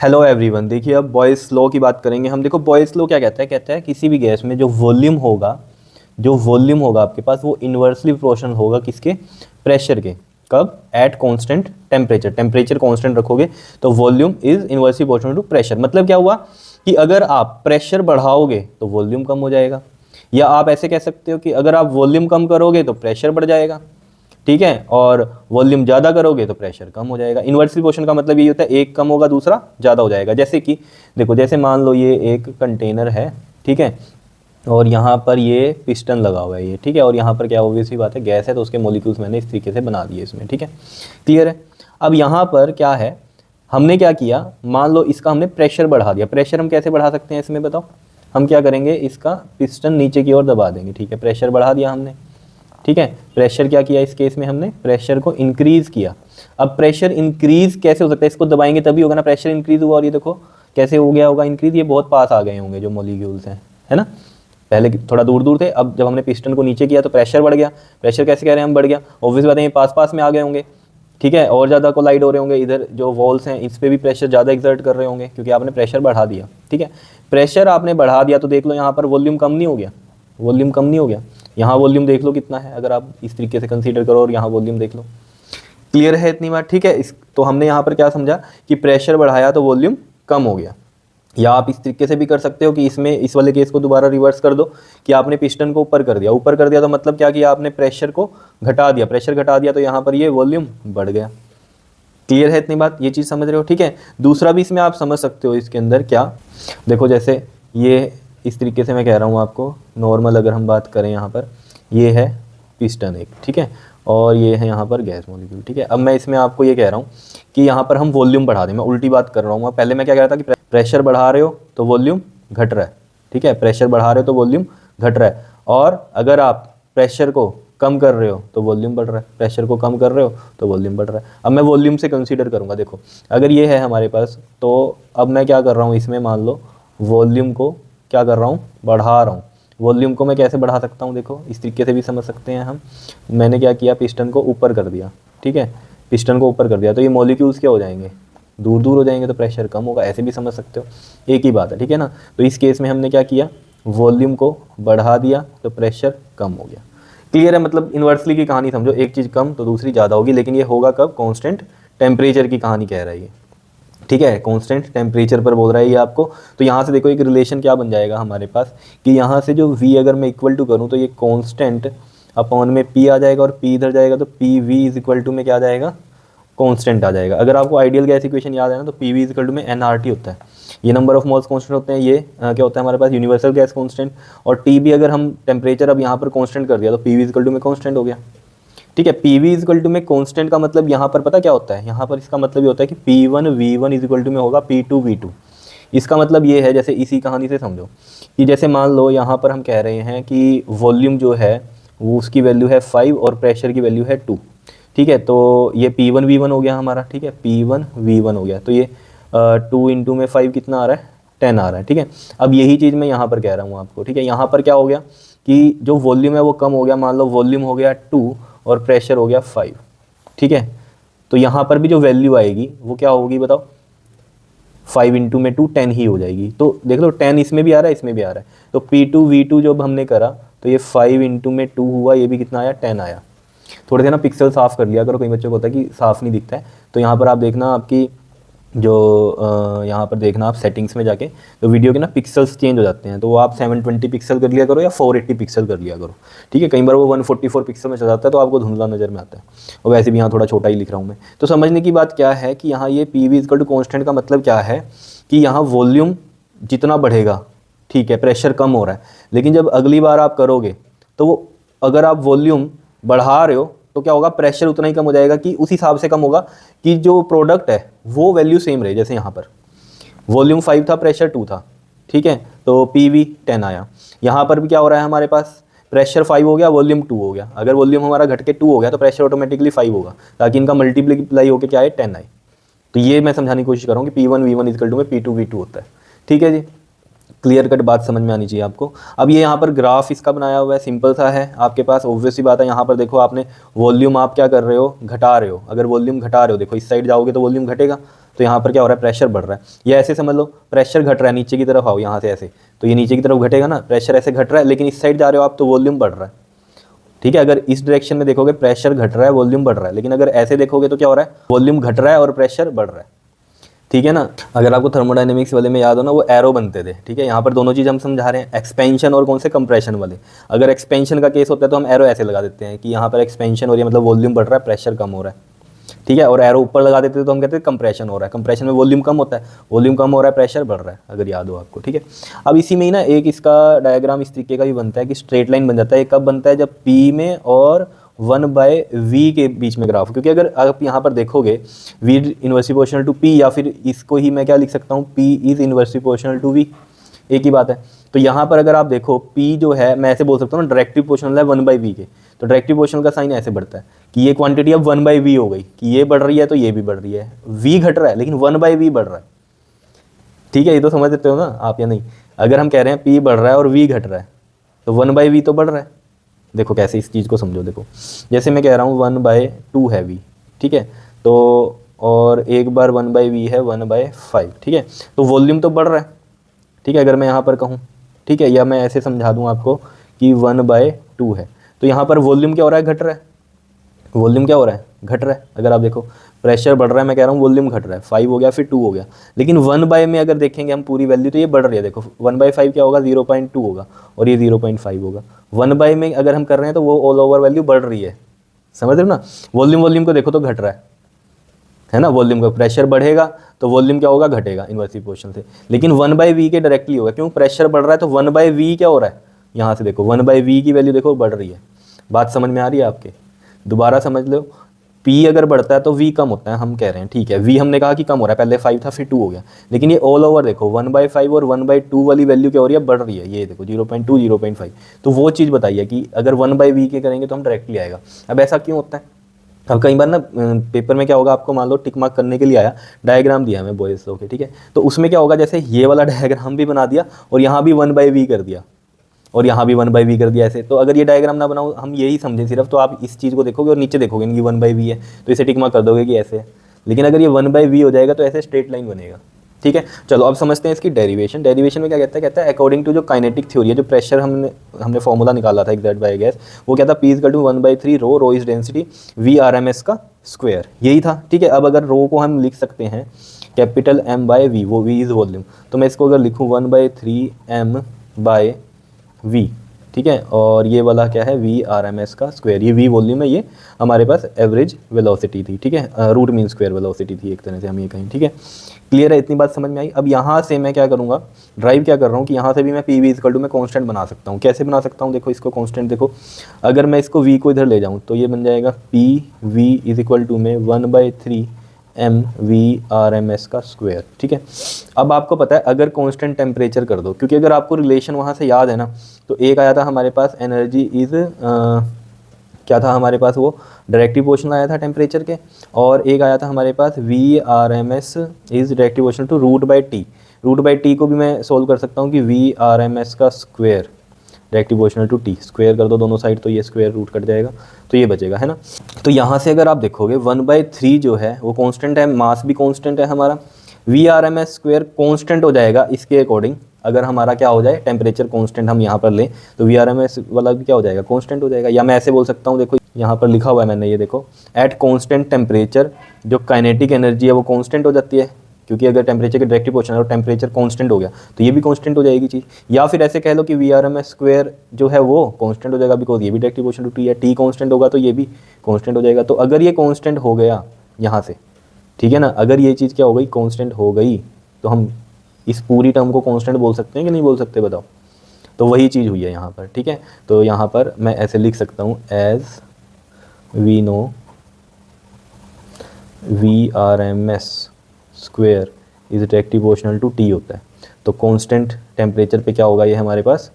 Hello everyone. देखिए अब boys law की बात करेंगे हम। देखो बॉयज़ लॉ क्या कहता है किसी भी गैस में जो वॉल्यूम होगा आपके पास वो इन्वर्सली प्रोपोर्शनल होगा किसके, प्रेशर के। कब? At constant temperature. Temperature constant रखोगे तो volume is inversely proportional to pressure. मतलब क्या हुआ कि अगर आप प्रेशर बढ़ाओगे तो वॉल्यूम कम हो जाएगा, या आप ऐसे कह सकते हो कि अगर आप वॉल्यूम कम करोगे तो प्रेशर बढ़ जाएगा। ठीक है, और वॉल्यूम ज़्यादा करोगे तो प्रेशर कम हो जाएगा। इन्वर्सली प्रोपोर्शनल का मतलब ये होता है एक कम होगा दूसरा ज़्यादा हो जाएगा। जैसे कि देखो, जैसे मान लो ये एक कंटेनर है, ठीक है, और यहाँ पर ये पिस्टन लगा हुआ है ये, ठीक है, और यहाँ पर क्या ऑब्वियस सी बात है गैस है तो उसके मॉलिक्यूल्स मैंने इस तरीके से बना दिए इसमें। ठीक है, क्लियर है। अब यहाँ पर क्या है, हमने क्या किया, मान लो इसका हमने प्रेशर बढ़ा दिया। प्रेशर हम कैसे बढ़ा सकते हैं इसमें बताओ? हम क्या करेंगे, इसका पिस्टन नीचे की ओर दबा देंगे। ठीक है, प्रेशर बढ़ा दिया हमने। ठीक है, प्रेशर क्या किया इस केस में, हमने प्रेशर को इंक्रीज किया। अब प्रेशर इंक्रीज कैसे हो सकता है, इसको दबाएंगे तभी होगा ना। प्रेशर इंक्रीज हुआ और ये देखो कैसे हो गया होगा इंक्रीज, ये बहुत पास आ गए होंगे जो मॉलिक्यूल्स हैं, है ना। पहले थोड़ा दूर दूर थे, अब जब हमने पिस्टन को नीचे किया तो प्रेशर बढ़ गया। प्रेशर कैसे कह रहे हैं हम, बढ़ गया। ऑब्वियस बात है ये पास पास में आ गए होंगे। ठीक है, और ज़्यादा कोलाइड हो रहे होंगे। इधर जो वॉल्स हैं इस पर भी प्रेशर ज़्यादा एक्सर्ट कर रहे होंगे क्योंकि आपने प्रेशर बढ़ा दिया। ठीक है, प्रेशर आपने बढ़ा दिया तो देख लो यहाँ पर वॉल्यूम कम नहीं हो गया, वॉल्यूम कम नहीं हो गया। यहाँ वॉल्यूम देख लो कितना है, अगर आप इस तरीके से कंसीडर करो और यहाँ वॉल्यूम देख लो। क्लियर है इतनी बात? ठीक है, इस तो हमने यहाँ पर क्या समझा कि प्रेशर बढ़ाया तो वॉल्यूम कम हो गया। या आप इस तरीके से भी कर सकते हो कि इसमें इस वाले केस को दोबारा रिवर्स कर दो कि आपने पिस्टन को ऊपर कर दिया। ऊपर कर दिया तो मतलब क्या किया आपने, प्रेशर को घटा दिया। प्रेशर घटा दिया तो यहाँ पर ये वॉल्यूम बढ़ गया। क्लियर है इतनी बात, ये चीज़ समझ रहे हो? ठीक है, दूसरा भी इसमें आप समझ सकते हो इसके अंदर क्या, देखो जैसे ये इस तरीके से मैं कह रहा हूँ आपको, नॉर्मल अगर हम बात करें यहाँ पर ये है पिस्टन एक, ठीक है, और ये है यहाँ पर गैस मॉलिक्यूल। ठीक है, अब मैं इसमें आपको ये कह रहा हूँ कि यहाँ पर हम वॉल्यूम बढ़ा दें। मैं उल्टी बात कर रहा हूँ, पहले मैं क्या कह रहा था कि प्रेशर बढ़ा रहे हो तो वॉल्यूम घट रहा है। ठीक है, प्रेशर बढ़ा रहे हो तो वॉल्यूम घट रहा है, और अगर आप प्रेशर को कम कर रहे हो तो वॉल्यूम बढ़ रहा है। प्रेशर को कम कर रहे हो तो वॉल्यूम बढ़ रहा है। अब मैं वॉल्यूम से कंसीडर करूँगा। देखो अगर ये है हमारे पास, तो अब मैं क्या कर रहा हूँ इसमें, मान लो वॉल्यूम को क्या कर रहा हूँ, बढ़ा रहा हूँ। वॉल्यूम को मैं कैसे बढ़ा सकता हूँ, देखो इस तरीके से भी समझ सकते हैं हम। मैंने क्या किया, पिस्टन को ऊपर कर दिया। ठीक है, पिस्टन को ऊपर कर दिया तो ये मॉलिक्यूल्स क्या हो जाएंगे, दूर दूर हो जाएंगे तो प्रेशर कम होगा। ऐसे भी समझ सकते हो, एक ही बात है। ठीक है ना, तो इस केस में हमने क्या किया, वॉल्यूम को बढ़ा दिया तो प्रेशर कम हो गया। क्लियर है? मतलब इन्वर्सली की कहानी समझो, एक चीज़ कम तो दूसरी ज़्यादा होगी, लेकिन ये होगा कब, कांस्टेंट टेम्परेचर की कहानी कह रहा है ये। ठीक है, कांस्टेंट टेम्परेचर पर बोल रहा है ये आपको। तो यहाँ से देखो एक रिलेशन क्या बन जाएगा हमारे पास कि यहाँ से जो v अगर मैं इक्वल टू करूँ तो ये कांस्टेंट अपॉन में p आ जाएगा, और p इधर जाएगा तो P V is equal to में क्या आ जाएगा, कांस्टेंट आ जाएगा। अगर आपको आइडियल गैस इक्वेशन याद है ना, तो P V is equal to में nRT होता है। ये नंबर ऑफ मोल्स कांस्टेंट होते हैं, ये क्या होता है हमारे पास, यूनिवर्सल गैस कांस्टेंट। और टी भी अगर हम टेम्परेचर अब यहाँ पर कांस्टेंट कर दिया तो P V is equal to में कांस्टेंट हो गया। ठीक है, P V is equal to में कांस्टेंट का मतलब यहाँ पर पता क्या होता है, यहाँ पर इसका मतलब ये होता है कि P one V one is equal to में होगा पी टू वी टू। इसका मतलब ये है, जैसे इसी कहानी से समझो कि जैसे मान लो यहाँ पर हम कह रहे हैं कि वॉल्यूम जो है वो उसकी वैल्यू है 5 और प्रेशर की वैल्यू है 2। ठीक है, तो ये पी वन वी वन हो गया हमारा। ठीक है, पी वन वी वन हो गया, तो ये 2 इंटू में 5 कितना आ रहा है, 10 आ रहा है। ठीक है, अब यही चीज़ मैं यहाँ पर कह रहा हूँ आपको। ठीक है, यहाँ पर क्या हो गया कि जो वॉल्यूम है वो कम हो गया। मान लो वॉल्यूम हो गया 2 और प्रेशर हो गया 5। ठीक है, तो यहाँ पर भी जो वैल्यू आएगी वो क्या होगी बताओ, 5 इंटू में 2 10 ही हो जाएगी। तो देख लो 10 इसमें भी आ रहा है इसमें भी आ रहा है। तो P2V2 जब हमने करा तो ये 5 इंटू में 2 हुआ, ये भी कितना आया, 10 आया। थोड़े से ना पिक्सल साफ़ कर लिया करो, कई बच्चों को होता है कि साफ़ नहीं दिखता है। तो यहाँ पर आप देखना आपकी जो यहाँ पर देखना आप सेटिंग्स में जाके, तो वीडियो के ना पिक्सल्स चेंज हो जाते हैं, तो वो आप 720 पिक्सल कर लिया करो या 480 पिक्सल कर लिया करो। ठीक है, कई बार वो 144 पिक्सल में चला जाता है तो आपको धुंधला नज़र में आता है, और वैसे भी यहाँ थोड़ा छोटा ही लिख रहा हूँ मैं। तो समझने की बात क्या है कि यहाँ ये P V equal to constant का मतलब क्या है कि यहाँ वॉल्यूम जितना बढ़ेगा, ठीक है, प्रेशर कम हो रहा है, लेकिन जब अगली बार आप करोगे तो वो अगर आप वॉल्यूम बढ़ा रहे हो तो क्या होगा, प्रेशर उतना ही कम हो जाएगा कि उस हिसाब से कम होगा कि जो प्रोडक्ट है वो वैल्यू सेम रहे। जैसे यहाँ पर वॉल्यूम 5 था, प्रेशर 2 था। ठीक है, तो पी वी 10 आया। यहाँ पर भी क्या हो रहा है हमारे पास, प्रेशर 5 हो गया, वॉल्यूम 2 हो गया। अगर वॉल्यूम हमारा घट के 2 हो गया तो प्रेशर ऑटोमेटिकली 5 होगा, ताकि इनका मल्टीप्लाई होकर क्या आए, 10 आए। तो ये मैं समझाने की कोशिश कर रहा हूँ कि P1V1 इक्वल टू में P2V2 होता है। ठीक है जी, क्लियर कट बात समझ में आनी चाहिए आपको। अब ये यहाँ पर ग्राफ इसका बनाया हुआ है, सिंपल सा है आपके पास, ऑब्वियस सी बात है। यहाँ पर देखो आपने वॉल्यूम आप क्या कर रहे हो, घटा रहे हो। अगर वॉल्यूम घटा रहे हो, देखो इस साइड जाओगे तो वॉल्यूम घटेगा, तो यहाँ पर क्या हो रहा है, प्रेशर बढ़ रहा है। या ऐसे समझ लो प्रेशर घट रहा है, नीचे की तरफ आओ यहाँ से ऐसे, तो ये नीचे की तरफ घटेगा ना, प्रेशर ऐसे घट रहा है, लेकिन इस साइड जा रहे हो आप तो वॉल्यूम बढ़ रहा है। ठीक है, अगर इस डायरेक्शन में देखोगे प्रेशर घट रहा है, वॉल्यूम बढ़ रहा है, लेकिन अगर ऐसे देखोगे तो क्या हो रहा है, वॉल्यूम घट रहा है और प्रेशर बढ़ रहा है। ठीक है ना। अगर आपको थर्मोडायनेमिक्स वाले में याद हो ना, वो एरो बनते थे। ठीक है, यहाँ पर दोनों चीज़ हम समझा रहे हैं, एक्सपेंशन और कौन से कंप्रेशन वाले। अगर एक्सपेंशन का केस होता है तो हम एरो ऐसे लगा देते हैं कि यहाँ पर एक्सपेंशन हो रही है, मतलब वॉल्यूम बढ़ रहा है, प्रेशर कम हो रहा है। ठीक है, और एरो ऊपर लगा देते हैं तो हम कहते हैं कंप्रेशन हो रहा है, कंप्रेशन में वॉल्यूम कम होता है, वॉल्यूम कम हो रहा है, प्रेशर बढ़ रहा है, अगर याद हो आपको। ठीक है, अब इसी में ही ना एक इसका डायग्राम इस तरीके का भी बनता है कि स्ट्रेट लाइन बन जाता है। ये कब बनता है, जब पी में और 1/v के बीच में ग्राफ, क्योंकि अगर आप यहाँ पर देखोगे v inversely proportional to p, या फिर इसको ही मैं क्या लिख सकता हूँ, p is inversely proportional to v, एक ही बात है। तो यहाँ पर अगर आप देखो p जो है, मैं ऐसे बोल सकता हूँ डायरेक्टली प्रोपोर्शनल है 1/v के, तो डायरेक्टली प्रोपोर्शनल का साइन ऐसे बढ़ता है कि ये क्वांटिटी अब 1/v हो गई, कि ये बढ़ रही है तो ये भी बढ़ रही है, v घट रहा है लेकिन 1/v बढ़ रहा है। ठीक है, ये तो समझ सकते हो ना आप या नहीं। अगर हम कह रहे हैं p बढ़ रहा है और v घट रहा है तो 1/v तो बढ़ रहा है। देखो कैसे इस चीज़ को समझो, देखो जैसे मैं कह रहा हूँ 1/2 है v, ठीक है, तो और एक बार 1/v है 1/5, ठीक है, तो वॉल्यूम तो बढ़ रहा है। ठीक है, अगर मैं यहाँ पर कहूँ, ठीक है, या मैं ऐसे समझा दूँ आपको कि 1/2 है, तो यहाँ पर वॉल्यूम क्या हो रहा है, घट रहा है। वॉल्यूम क्या हो रहा है, घट रहा है। अगर आप देखो प्रेशर बढ़ रहा है, मैं कह रहा हूँ वॉल्यूम घट रहा है, 5 हो गया फिर 2 हो गया, लेकिन 1/, में अगर देखेंगे हम पूरी वैल्यू तो ये बढ़ रही है। देखो 1/5 क्या होगा, 0.2 होगा और ये 0.5 होगा। 1/, में अगर हम कर रहे हैं तो वो ऑल ओवर वैल्यू बढ़ रही है, समझ रहे हो ना। वॉल्यूम को देखो तो घट रहा है ना, वॉल्यूम का प्रेशर बढ़ेगा तो वॉल्यूम क्या होगा, घटेगा इनवर्सली प्रोपोर्शनल से, लेकिन 1/v के डायरेक्टली होगा, क्यों, प्रेशर बढ़ रहा है तो 1/v क्या हो रहा है, यहाँ से देखो 1/v की वैल्यू देखो बढ़ रही है। बात समझ में आ रही है आपके, दोबारा समझ लो, p अगर बढ़ता है तो v कम होता है, हम कह रहे हैं, ठीक है, v हमने कहा कि कम हो रहा है, पहले 5 था फिर 2 हो गया, लेकिन ये ऑल ओवर देखो 1/5 और 1/2 वाली वैल्यू क्या हो रही है, बढ़ रही है। ये देखो 0.2 0.5, तो वो चीज़ बताइए कि अगर 1/v के करेंगे तो हम डायरेक्टली आएगा। अब ऐसा क्यों होता है, अब कई बार ना पेपर में क्या होगा, आपको मान लो टिक मार्क करने के लिए आया, डायग्राम दिया हमें बॉयज़ लॉ के, ठीक है, तो उसमें क्या होगा, जैसे ये वाला डायग्राम भी बना दिया और यहाँ भी 1/v कर दिया और यहाँ भी 1/v कर दिया ऐसे, तो अगर ये डायग्राम ना बनाओ, हम यही समझें सिर्फ, तो आप इस चीज़ को देखोगे और नीचे देखोगे कि 1/v है तो इसे टिक मार्क कर दोगे कि ऐसे है, लेकिन अगर ये 1/v हो जाएगा तो ऐसे स्ट्रेट लाइन बनेगा। ठीक है, चलो अब समझते हैं इसकी डेरिवेशन। डेरिवेशन में क्या कहता है अकॉर्डिंग टू जो काइनेटिक थ्योरी है, जो प्रेशर हमने फॉर्मूला निकाला था एग्जैक्ट बाय गैस, वो क्या था, P is 1/3 rho, rho is density, V RMS का स्क्वायर, यही था। ठीक है, अब अगर रो को हम लिख सकते हैं कैपिटल M/V, वो V इज वॉल्यूम, तो मैं इसको अगर लिखूँ 1/3 M/V, ठीक है, और ये वाला क्या है, V RMS का स्क्वायर, ये V वॉल्यूम है, ये हमारे पास एवरेज वेलोसिटी थी। ठीक है, रूट मीन स्क्वायर वेलोसिटी थी एक तरह से हम ये कहें। ठीक है, क्लियर है, इतनी बात समझ में आई। अब यहाँ से मैं क्या करूँगा, ड्राइव क्या कर रहा हूँ कि यहाँ से भी मैं PV इक्वल टू में कॉन्स्टेंट बना सकता हूँ। कैसे बना सकता हूँ, देखो इसको कॉन्स्टेंट, देखो अगर मैं इसको V को इधर ले जाऊँ तो ये बन जाएगा PV इज इक्वल टू में 1/3 MV RMS का स्क्वायर। ठीक है, अब आपको पता है अगर कांस्टेंट टेम्परेचर कर दो, क्योंकि अगर आपको रिलेशन वहाँ से याद है ना, तो एक आया था हमारे पास एनर्जी इज क्या था हमारे पास, वो डायरेक्टली प्रोपोर्शनल आया था टेम्परेचर के, और एक आया था हमारे पास V RMS is directly proportional to √/T। √/T को भी मैं सोल्व कर सकता हूँ कि V RMS का square directly proportional to T, square कर दो दोनों साइड तो ये स्क्वायर रूट कट जाएगा, तो ये बचेगा, है ना। तो यहाँ से अगर आप देखोगे 1/3 जो है वो कांस्टेंट है, मास भी कांस्टेंट है हमारा, V RMS स्क्वायर कांस्टेंट हो जाएगा इसके अकॉर्डिंग। अगर हमारा क्या हो जाए, टेम्परेचर कांस्टेंट हम यहाँ पर लें तो V RMS वाला भी क्या हो जाएगा, कांस्टेंट हो जाएगा। या मैं ऐसे बोल सकता हूँ, देखो यहाँ पर लिखा हुआ है मैंने, ये देखो एट कांस्टेंट टेम्परेचर जो काइनेटिक एनर्जी है वो कांस्टेंट हो जाती है, क्योंकि अगर टेम्परेचर के डायरेक्टली प्रोपोर्शनल और टेम्परेचर कांस्टेंट हो गया तो ये भी कांस्टेंट हो जाएगी चीज़। या फिर ऐसे कह लो कि V RMS स्क्वायर जो है वो कांस्टेंट हो जाएगा, बिकॉज ये भी डायरेक्टली प्रोपोर्शनल टू T है, T कांस्टेंट होगा तो ये भी कांस्टेंट हो जाएगा। तो अगर ये कांस्टेंट हो गया यहाँ से, ठीक है ना, अगर ये चीज़ क्या हो गई, कांस्टेंट हो गई, तो हम इस पूरी टर्म को कांस्टेंट बोल सकते हैं कि नहीं बोल सकते, बताओ। तो वही चीज़ हुई है यहाँ पर। ठीक है, तो यहाँ पर मैं ऐसे लिख सकता हूँ, as we know V RMS square is directly proportional to T होता है, तो कांस्टेंट टेम्परेचर पे क्या होगा, ये हमारे पास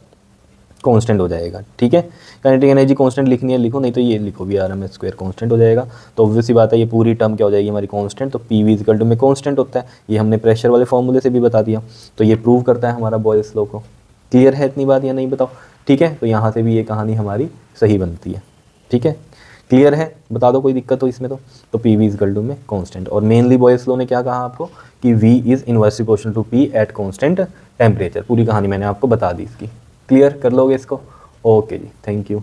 कांस्टेंट हो जाएगा। ठीक है, काइनेटिक एनर्जी कांस्टेंट लिखनी है लिखो, नहीं तो ये लिखो V RMS स्क्वायर कांस्टेंट हो जाएगा। तो ऑब्वियस सी बात है ये पूरी टर्म क्या हो जाएगी हमारी, कांस्टेंट। तो PV इक्वल टू में कांस्टेंट होता है, ये हमने प्रेशर वाले फॉर्मूले से भी बता दिया, तो ये प्रूव करता है हमारा बॉयस लॉ को। क्लियर है इतनी बात या नहीं, बताओ। ठीक है, तो यहाँ से भी ये कहानी हमारी सही बनती है। ठीक है, क्लियर है? बता दो कोई दिक्कत हो इसमें तो P V is equal to में कांस्टेंट। और मेनली बॉयस लॉ ने क्या कहा आपको कि V is inversely proportional to P at constant temperature. पूरी कहानी मैंने आपको बता दी इसकी। क्लियर कर लोगे इसको? Okay ji, thank you.